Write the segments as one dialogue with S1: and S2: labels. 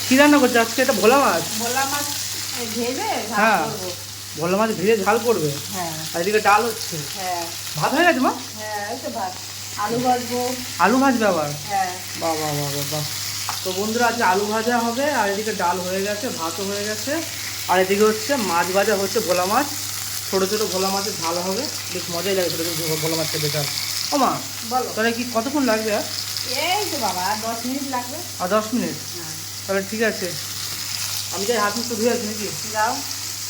S1: কি রান্না করছে আজকে? এটা ভোলা মাছ।
S2: ভোলা মাছ ভেজে
S1: হ্যাঁ, ভোলা মাছ ভেজে ঝাল করবে।
S2: হ্যাঁ,
S1: আর এদিকে ডাল হচ্ছে।
S2: হ্যাঁ,
S1: ভাত হয়ে গেছে মা?
S2: হ্যাঁ, এই তো ভাত। আলু ভাজবো।
S1: আলু ভাজবে আবার?
S2: হ্যাঁ।
S1: বাহ বাহ বাহ বাহ বাহ। তো বন্ধুরা আজকে আলু ভাজা হবে, আর এদিকে ডাল হয়ে গেছে, ভাতও হয়ে গেছে, আর এদিকে হচ্ছে মাছ ভাজা হচ্ছে, ভোলা মাছ। ছোটো ছোটো ভোলা মাছের ঝাল হবে, বেশ মজাই লাগে ছোটো ছোটো ভোলা মাছ খেতে। ঝাল। ও মা,
S2: বলো।
S1: তাহলে কি কতক্ষণ লাগবে? আর
S2: এই তো বাবা 10 মিনিট লাগবে।
S1: আর 10 মিনিট?
S2: হ্যাঁ।
S1: তাহলে ঠিক আছে, আমি যাই হাত মুখ তো ধুয়ে আছি নাকি?
S2: যাও।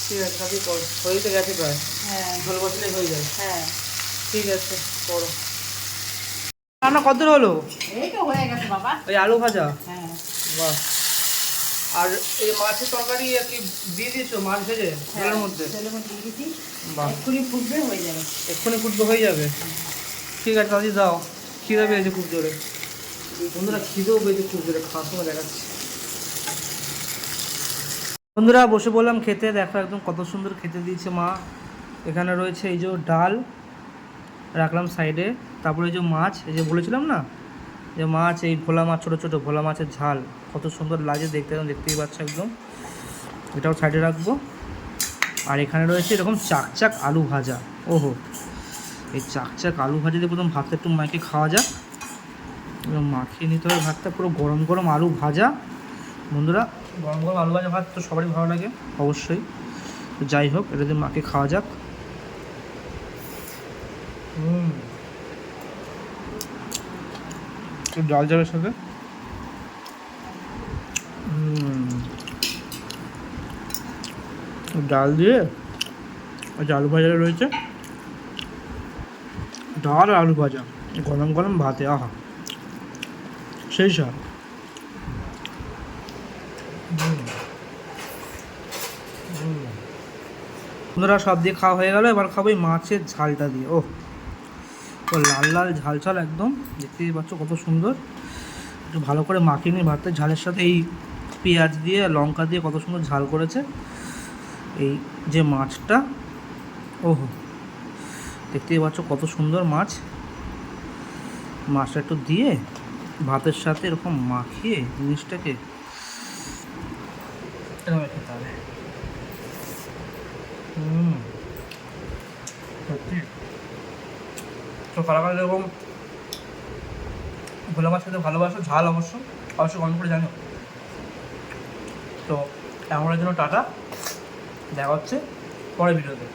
S1: ঠিক আছে, তাহলে কর, হয়ে তো গেছে প্রায়।
S2: হ্যাঁ,
S1: ঝোল বসলেই হয়ে যায়।
S2: হ্যাঁ,
S1: ঠিক আছে, করো। রান্না কত হলো?
S2: এই তো হয়ে গেছে বাবা।
S1: ওই আলু ভাজা?
S2: হ্যাঁ।
S1: বাহ। আর এই মাছের তরকারি কি দিয়ে দিয়েছো মাছ ভেজে ঝোলের মধ্যে?
S2: ঝোলের মধ্যে দিয়ে দিয়েছি।
S1: বাহ,
S2: এক্ষুনি ফুটবে, হয়ে যাবে।
S1: এক্ষুনি ফুটবে, হয়ে যাবে। ঠিক আছে, তাহলে দাও। খিদে পেয়েছে খুব জোরে বন্ধুরা, খিদেও পেয়েছে খুব জোরে, খাওয়ার সময় দেখাচ্ছি। বন্ধুরা বসে বললাম খেতে, দেখো একদম কত সুন্দর খেতে দিয়েছে মা। এখানে রয়েছে এই যে ডাল রাখলাম সাইডে, তারপরে এই যে মাছ, এই যে বলেছিলাম না যে মাছ, এই ভোলা মাছ, ছোটো ছোটো ভোলা মাছের ঝাল, কত সুন্দর লাগে দেখতে, একদম দেখতেই পাচ্ছ একদম। এটাও সাইডে রাখবো। আর এখানে রয়েছে এরকম চাকচাক আলু ভাজা। ওহো, এই চাকচাক আলু ভাজা দিয়ে প্রথম ভাতটা একটু মাকে খাওয়া যাক। এবং মাখিয়ে নিতে হবে ভাতটা, পুরো গরম গরম আলু ভাজা। বন্ধুরা গরম গরম আলু ভাজা ভাত তো সবারই ভালো লাগে অবশ্যই। তো যাই হোক, এটা দিয়ে মাকে খাওয়া যাক। একটু ডাল যাবে সাথে। ডাল দিয়ে যে আলু ভাজা রয়েছে, ডাল আর আলু ভাজা, গরম গরম ভাতে, আহা সেই স্বাদ। বন্ধুরা সব দিয়ে খাওয়া হয়ে গেল, এবার খাবো এই মাছের ঝালটা দিয়ে। ও লাল লাল ঝাল ঝাল একদম, দেখতেই পাচ্ছ কত সুন্দর। একটু ভালো করে মাখিয়ে নিয়ে ভাতের ঝালের সাথে এই পেঁয়াজ দিয়ে লঙ্কা দিয়ে কত সুন্দর ঝাল করেছে এই যে মাছটা। ওহো, দেখতেই পাচ্ছ কত সুন্দর মাছ। মাছটা একটু দিয়ে ভাতের সাথে এরকম মাখিয়ে জিনিসটাকে এরকম খেতে হবে। সত্যি তো কারা কারা এরকম ভোলা মাছ খেতে ভালোবাসো, ঝাল অবশ্যই কমেন্ট করে জানো। তো এমনের জন্য টাটা, দেখা হচ্ছে পরের ভিডিওতে।